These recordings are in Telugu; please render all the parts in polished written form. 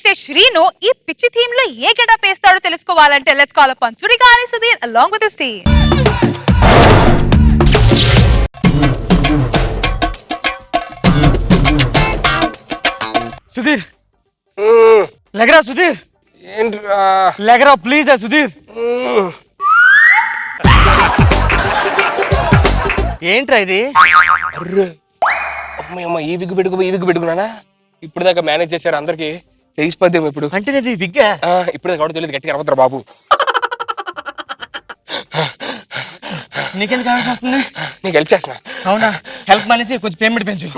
నటించే శ్రీను ఈ పిచ్చి థీమ్ లో ఏ గెటప్ వేస్తాడో తెలుసుకోవాలంటే let's call upon Sudigali Sudheer along with his team. Sudheer లెగరా సుధీర్ లెగరా ప్లీజ్ సుధీర్ ఏంట్రా ఇది అమ్మ ఈ విగ్గు పెట్టుకున్నానా ఇప్పుడు దాకా మేనేజ్ చేశారు అందరికి తెలిసిపోద్దేమో ఇప్పుడు అంటే ఇది విగ్గా ఇప్పుడు దాకా తెలియదు గట్టిగా అరవద్దురా బాబు నీకెందుకు కావాల్సి వస్తుంది నీకు హెల్ప్ చేస్తున్నా అవునా హెల్ప్ మానేసి కొంచెం పేమెంట్ పెంచు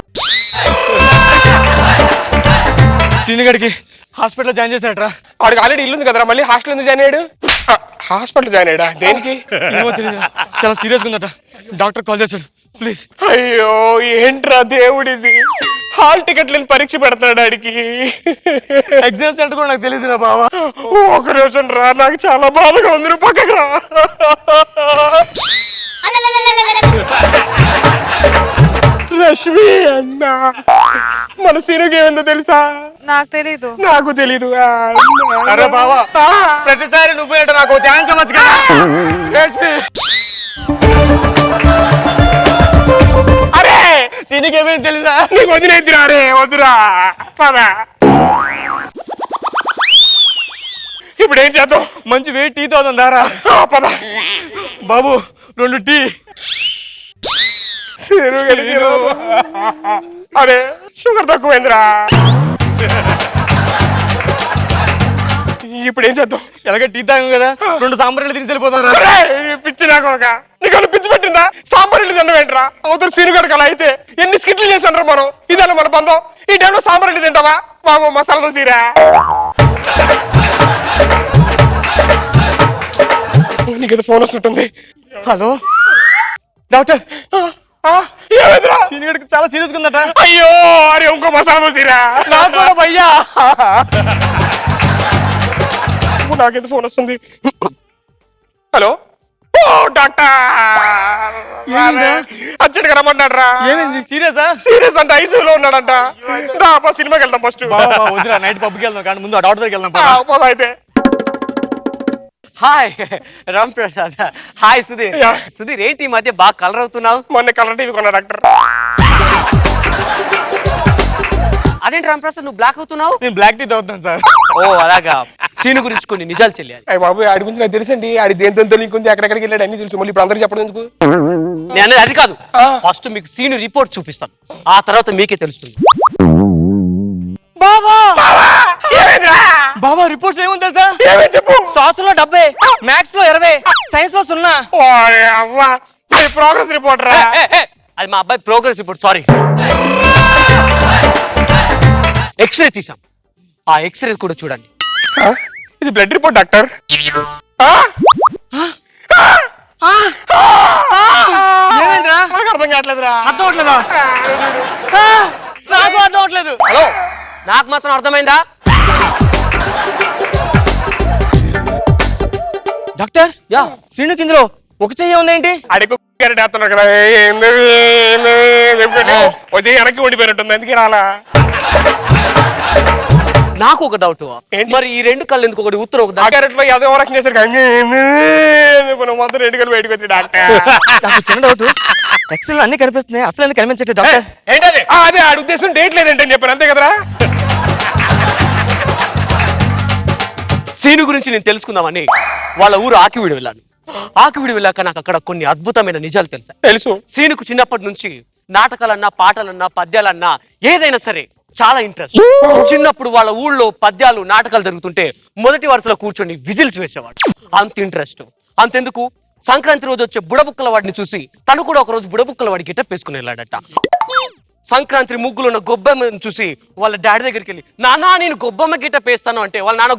శ్రీనిగడికి హాస్పిటల్ జాయిన్ చేశాడరా వాడికి ఆల్రెడీ ఇల్లు ఉంది కదరా మళ్ళీ హాస్టల్ ఎందుకు జాయిన్ అయ్యాడు హాస్పిటల్ జాయిన్ అయ్యాడా దేనికి చాలా సీరియస్గా ఉందట డాక్టర్ కాల్ చేశాడు ప్లీజ్ అయ్యో ఏంట్రా దేవుడిది హాల్ టికెట్లను పరీక్ష పెడతాడు ఆడికి ఎగ్జామ్ సెంటర్ కూడా నాకు తెలియదురా బావా ఒక నిమిషం రా నాకు చాలా బాధగా ఉంది పక్కకు రా రష్మి అన్న మన సీనుకి ఏమైందో తెలుసా నాకు తెలీదు అరే బావా ప్రతిసారి నువ్వు నాకు ఛాన్స్ ఇవ్వచ్చు కదా రష్మి అరే సీనుకి ఏమైంది తెలుసా నీకు వదిలేద్దురా రే వద్దురా పదా ఇప్పుడు ఏం చేద్దాం మంచి వెయిట్ టీ తోదందారా పద బాబు 2 టీ అరే షుగర్ తక్కువైందిరా ఇప్పుడు ఏం చేద్దాం ఎలాగ టీ తాగం కదా 2 సాంబార్లు తిని వెళ్ళిపోతారా పిచ్చి నాకు నీకు పిచ్చి పెట్టిందా సాంబార్ ఇల్లు తినవేంట్రా అవతల సీనుగడకి అలా అయితే ఎన్ని స్కిట్లు చేశాను మనం ఇదన్నా మన బంధం ఈ టైంలో సాంబార్ ఇల్లు తింటావా బాబు మసాలా దోసీరా నీకేదో ఫోన్ వస్తున్నట్టుంది హలో డాక్టర్ సీనియర్కి చాలా సీరియస్గా ఉందట అయ్యో అరే ఇంకో మసాలా దోసీరా నాకు కూడా భయ్యా నాకేదో ఫోన్ వస్తుంది హలో డాక్టర్ అర్జెంట్గా రమ్మన్నాడు రా ఏమైంది సీరియస్ అంటే ఐసీయూలో ఉన్నాడంట సినిమాకి వెళ్దాం ఫస్ట్ వదిరా నైట్ పబ్కి వెళ్దాం కానీ ముందు ఆ డాక్టర్ దగ్గరికి వెళ్దాం పోదా అయితే హాయ్ రామ్ ప్రసాద్ హాయ్ సుధీర్ సుధీర్ ఏంటి ఈ మధ్య బాగా కలర్ అవుతున్నావు మొన్న కలర్ టీవీ కొన్నా డాక్టర్ అదేంటి రామ్ ప్రసాద్ నువ్వు బ్లాక్ అవుతున్నావు నేను బ్లాక్ టీ తాగుతాను సార్ ఓ అలాగా సీను గురించి కొన్ని నిజాలు తెలియాలి అయ్యి బాబు ఆడి గురించి నాకు తెలుసండి ఆడి దేంతో నీకుంది ఎక్కడెక్కడికి వెళ్ళాడు అన్ని తెలుసు మళ్ళీ ఇప్పుడు అందరికి చెప్పడం ఎందుకు నేను అనేది అది కాదు ఫస్ట్ మీకు సీను రిపోర్ట్ చూపిస్తాను ఆ తర్వాత మీకే తెలుస్తుంది బాబా రిపోర్ట్స్ ఏముంది సార్ చెప్పు సోషల్ లో 70 మ్యాథ్స్ లో 20 సైన్స్ లో 0 ప్రోగ్రెస్ రిపోర్ట్ రా అది మా అబ్బాయి ప్రోగ్రెస్ రిపోర్ట్ సారీ ఎక్స్రే తీసాం ఆ ఎక్స్రే కూడా చూడండి ఇది బ్లడ్ రిపోర్ట్ డాక్టర్ అర్థం కావట్లేదురా అర్థం అవట్లేదా నాకు అర్థం అవట్లేదు హలో నాకు మాత్రం అర్థమైందా డాక్టర్ యా శ్రీను కిందలో ఒక చెయ్యి ఉందేంటి అడిగి కదా వెనక్కి ఓడిపోయినట్టుంది అందుకే రాలా నాకు ఒక డౌట్ మరి ఈ 2 కళ్ళు ఎందుకు ఒకటి ఉత్తరం ఒక క్యారెట్ లో ఏదో రకం చేశారు మొత్తం 2 కళ్ళు బయటకు వచ్చి డాక్టర్ నాకు చిన్న డౌట్ ఎక్సెల్ అన్ని కనిపిస్తున్నాయి అసలు ఎందుకు కనిపించట్లేదు డాక్టర్ ఏంటది అదే ఆడి ఉద్దేశం డేట్ లేదంటే చెప్పాను అంతే కదరా సీను గురించి నేను తెలుసుకుందామని వాళ్ళ ఊరు ఆకివీడు వెళ్ళాను ఆకివీడు వెళ్ళాక నాకు అక్కడ కొన్ని అద్భుతమైన నిజాలు తెలుసు సీనుకు చిన్నప్పటి నుంచి నాటకాలన్నా పాటలన్నా పద్యాలన్నా ఏదైనా సరే చాలా ఇంట్రెస్ట్ చిన్నప్పుడు వాళ్ళ ఊళ్ళో పద్యాలు నాటకాలు జరుగుతుంటే మొదటి వరుసలో కూర్చొని విజిల్స్ వేసేవాడు అంత ఇంట్రెస్ట్ అంతెందుకు సంక్రాంతి రోజు వచ్చే బుడబుక్కల వాడిని చూసి తను కూడా ఒక రోజు బుడబుక్కల వాడి గెటప్ వేసుకుని వెళ్ళాడట సంక్రాంతి ముగ్గులు ఉన్న గొబ్బెమ్మను చూసి వాళ్ళ డాడీ దగ్గరికి వెళ్ళి నానా నేను గొబ్బెమ్మ గెటప్ వేస్తాను అంటే వాళ్ళ నాన్న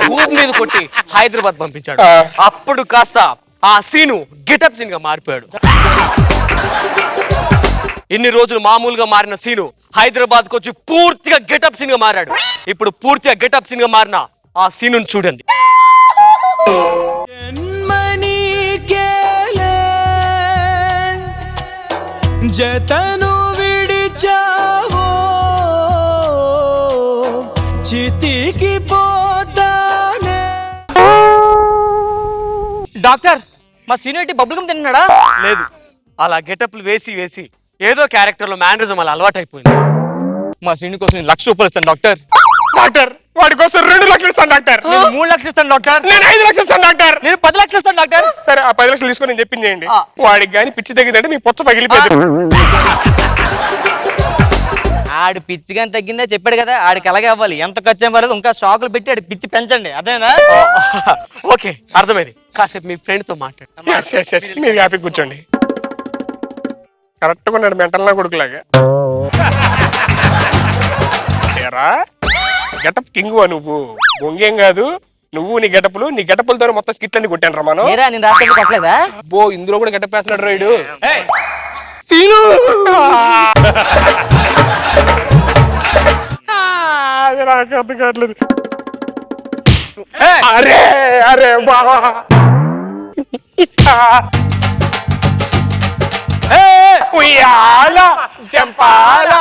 గూబ్ మీద కొట్టి హైదరాబాద్ పంపించాడు అప్పుడు కాస్త ఆ సీను గెటప్ సీన్ గా మారిపోయాడు ఇన్ని రోజులు మామూలుగా మారిన సీను హైదరాబాద్ కు వచ్చి పూర్తిగా గెటప్ సీన్ గా మారాడు ఇప్పుడు పూర్తిగా గెటప్ సీన్ గా మారిన ఆ సీను చూడండి జతను విడిచావో చితికి పోతానే. డాక్టర్ మా సీనియర్ బబుల్ గమ్ తిన్నాడా? లేదు, అలా గెటప్లు వేసి వేసి ఏదో క్యారెక్టర్ లో మేనరిజం అలా అలవాటు అయిపోయింది. మా శ్రీని కోసం నేను 1,00,000 రూపాయలు ఇస్తాను డాక్టర్. డాక్టర్ వాడి కోసం 2 లక్షలు ఇస్తాను డాక్టర్. నేను 3 లక్షలు ఇస్తాను డాక్టర్. నేను 5 లక్షలు ఇస్తాను డాక్టర్. నేను 10 లక్షలు ఇస్తాను డాక్టర్. సరే ఆ 10 లక్షలు తీసుకొని నేను చెప్పింది చేయండి. ఆ. వాడికి కానీ పిచ్చి తగ్గిందంటే మీ పొచ్చ పగిలిపోయింది. ఆడి పిచ్చి కానీ తగ్గిందే చెప్పాడు కదా, ఆడికి అలాగే అవ్వాలి. ఎంత ఖర్చు ఏం పర్లేదు, ఇంకా షాకులు పెట్టి ఆడి పిచ్చి పెంచండి, అదేనా? ఓకే, అర్థమైంది. కాసేపు మీ ఫ్రెండ్ తో మాట్లాడు. Yes, yes, yes. మీరు హ్యాపీ కూర్చోండి. కరెక్ట్గా ఉన్నాడు మెంటల్ నా కొడుకులాగా. ఏరా గెటప్ కింగ్ నువ్వు, బొంగేం కాదు. నువ్వు నీ గెటపులతో మొత్తం స్కిట్లన్నీ కొట్టాను రా మనం. ఏరా నేను రాత్రి కొట్టలేదా? బో ఇందులో కూడా గెటప్ వేస్తున్నాడు రైడు. అది నాకు అర్థం కావట్లేదు. అరే అరే బావా, ఉయ్యాల జంపాల.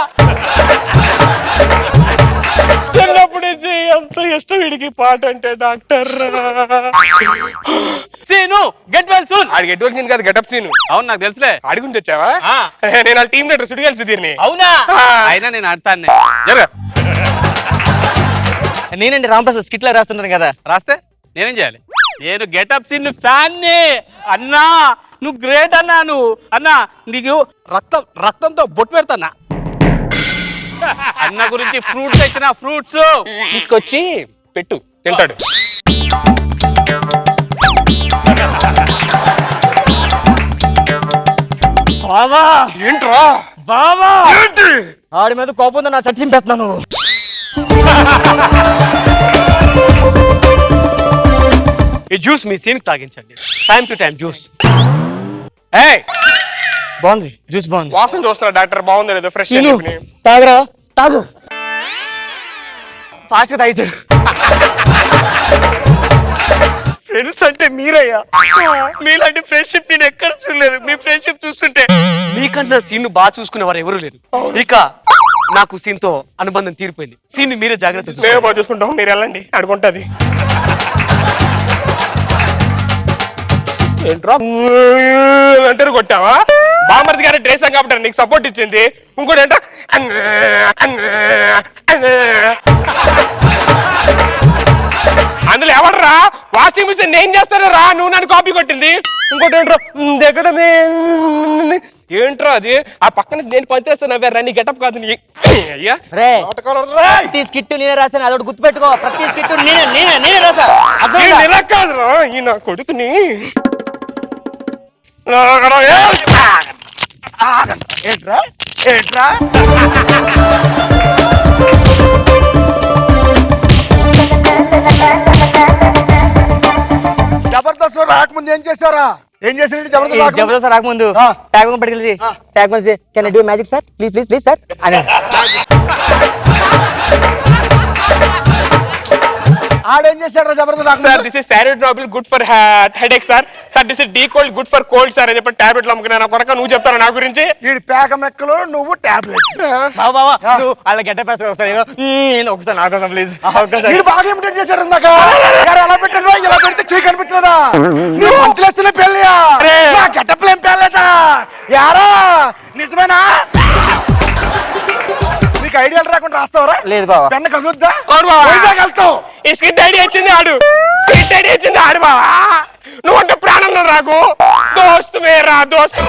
చిన్నప్పటి నుంచి ఎంత ఇష్టం వీడికి పాట అంటే doctor. Seenu get well soon. ఆడికి ఎటువంటి సీన్ కాదు, గెటప్ సీన్. అవును నాకు తెలుసులే. ఆడి గురించి వచ్చావా? నేను వాళ్ళ టీం లీడర్ సుడిగాలి సుధీర్ని. అవునా? ఆ. అయినా నేను ఆడతాను. జరగ నేనండి రాంప్రసాద్ స్కిట్ లో రాస్తున్నాను కదా. రాస్తే నేనేం చేయాలి? నేను గెటప్ సీన్ ఫ్యాన్ ని అన్నా. నువ్వు గ్రేట్ అన్నా. నువ్వు అన్నా నీకు రక్తంతో బొట్టు పెడతానా అన్న గురించి ఫ్రూట్స్ ఇచ్చిన ఫ్రూట్స్ తీసుకొచ్చి పెట్టు, తింటాడు. బావా ఏంట్రా బావా, ఏంటి? ఆడి మీద కోపంతో నా చచ్చి చింపేస్తున్నాను. ఈ జ్యూస్ మీ సీన్ తాగించండి. Time to time juice. బాగుంది జ్యూస్, బాగుంది. వాసన చూస్తున్నా డాక్టర్, బాగుంది లేదు ఫ్రెష్. తాగరా తాగు, ఫాస్ట్ గా తాగించాడు. ఫ్రెండ్స్ అంటే మీరయ్యా. మీలాంటి ఫ్రెండ్షిప్ నేను ఎక్కడ చూడలేదు. మీ ఫ్రెండ్షిప్ చూస్తుంటే మీకన్నా సీన్ బాగా చూసుకునేవారు ఎవరు లేరు. ఇక నాకు సీన్ తో అనుబంధం తీరిపోయింది. సీన్ మీరే జాగ్రత్త చూసుకోండి. మేము బాగా చూసుకుంటాం, మీరు వెళ్ళండి, అడుగుంటది. ఏంట్రా అంటే కొట్టావా? బామర్ది గారి డ్రెస్ కాబట్టి నీకు సపోర్ట్ ఇచ్చింది. ఇంకోటి ఏంటో అందులో ఎవడరా వాషింగ్ మిషన్ నేను చేస్తాను రా, నువ్వు నన్ను కాపీ కొట్టింది. ఇంకోటి ఏంట్రా దగ్గడమే ఏంట్రా అది? ఆ పక్కన నేను పనిచేస్తాను నవ్వారా, నీ గెటప్ కాదు నీ. అయ్యా రే ప్రతి స్కిట్ నేనే రాశాను, అదొకటి గుర్తుపెట్టుకో. ప్రతి స్కిట్ నేనే రాసా. ఇలా కాదురా ఈ నా కొడుకుని. ఏంట్రా ఏంట్రా జబర్దస్త్ లో రాకముందు ఏం చేస్తారా? ఏం చేసినట్టు జబర్దస్త్ జబర్దస్త్ రాకముందు ట్యాగ్ పట్టుకెళ్ళి tag can I do magic sir, please please please sir అని. ఆడేం చేశాడు Jabardasth sir this is thyroid good for headache sir. Sir this is D cold good for cold sir అని చెప్పి టాబ్లెట్లు అమ్ముకున్నా. నా కొరక నువ్వు చెప్తారా నా గురించి? ఈ పేక మెక్కలు నువ్వు టాబ్లెట్. బాబా వాళ్ళ గెట పేస వస్తారు. ఒకసారి నాకు ప్లీజ్. మీరు బాగా ఇమిటేట్ చేశారు ఇందాక. యారు ఎలా పెట్టారో ఇలా పెడితే చెయ్యి కనిపించలేదా? నువ్వు మంచులేస్తున్న పెళ్ళియా? నా గెటప్లు ఏం పెళ్ళలేదా? యారా నిజమేనా? నీకు ఐడియాలు రాకుండా రాస్తావరా? లేదు బాబా. పెన్న కదులుద్దా? అవును బావా. వైజాగ్ వెళ్తావు. ఈ స్కిట్ ఐడియా ఇచ్చింది ఆడు. స్కిట్ ఐడియా ఇచ్చింది ఆడు బావా. నువ్వు అంటే ప్రాణం నాకు. దోస్త్ మేరా దోస్త్.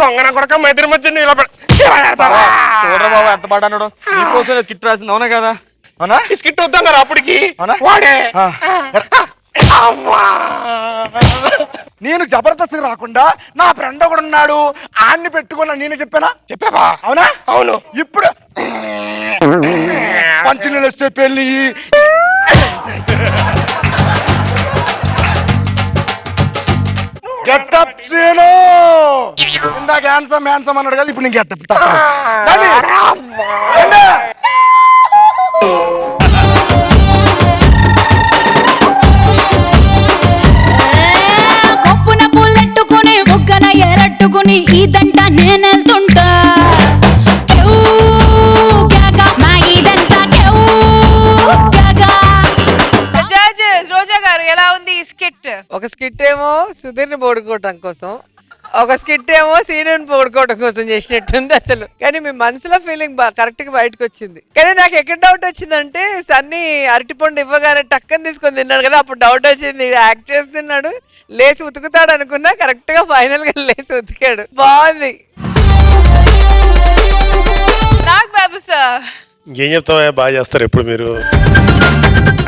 దొంగన కొడక మెదిరి మధ్య ఇలా చూడరా బాబా ఎంత పాట అన్నాడు. నీకోసం స్కిట్ రాసింది, అవునా కదా? అవునా? ఈ స్కిట్ వద్దన్నారు అప్పటికి. అవునా? వాడే నేను జబర్దస్త్ రాకుండా నా ఫ్రెండ్ ఒకడు ఉన్నాడు, ఆన్ని పెట్టుకున్నా. నేనే చెప్పానా? చెప్పావా? అవునా? అవును. ఇప్పుడు పంచునీళ్ళు వస్తే పెళ్ళి. గెటప్ సీను ఇందాక హ్యాన్సమ్ హ్యాన్సమ్ అన్నాడు కదా, ఇప్పుడు నేను గెటప్ కొప్పున పూలెట్టుకుని బుగ్గన ఎరట్టుకుని ఇదంట నేనెళ్తుంటా. మా స్కిట్ ఏమో సుధీర్ని పోడుకోవటం కోసం, ఒక స్కిట్ ఏమో సీనియర్ని పోడుకోవడం కోసం చేసినట్టుంది అసలు. కానీ మీ మనసులో ఫీలింగ్ కరెక్ట్ గా బయటకు వచ్చింది. కానీ నాకు ఎక్కడ డౌట్ వచ్చిందంటే సన్నీ అరటిపండు ఇవ్వగానే టక్కని తీసుకొని తిన్నాడు కదా, అప్పుడు డౌట్ వచ్చింది. యాక్ట్ చేస్తున్నాడు, లేచి ఉతుకుతాడు అనుకున్నా, కరెక్ట్ గా ఫైనల్ గా లేచి ఉతికాడు. బాగుంది. నాగ్ బాబు సార్ ఏం చెప్తావా, బాగా చేస్తారు ఎప్పుడు మీరు.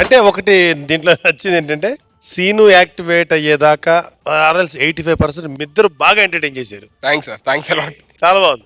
అంటే ఒకటి దీంట్లో నచ్చింది ఏంటంటే సీను యాక్టివేట్ అయ్యేదాకా ఆర్ఎల్స్ 85% ఇద్దరు బాగా ఎంటర్టైన్ చేశారు. Thanks sir, thanks a lot. చాలా బాగుంది.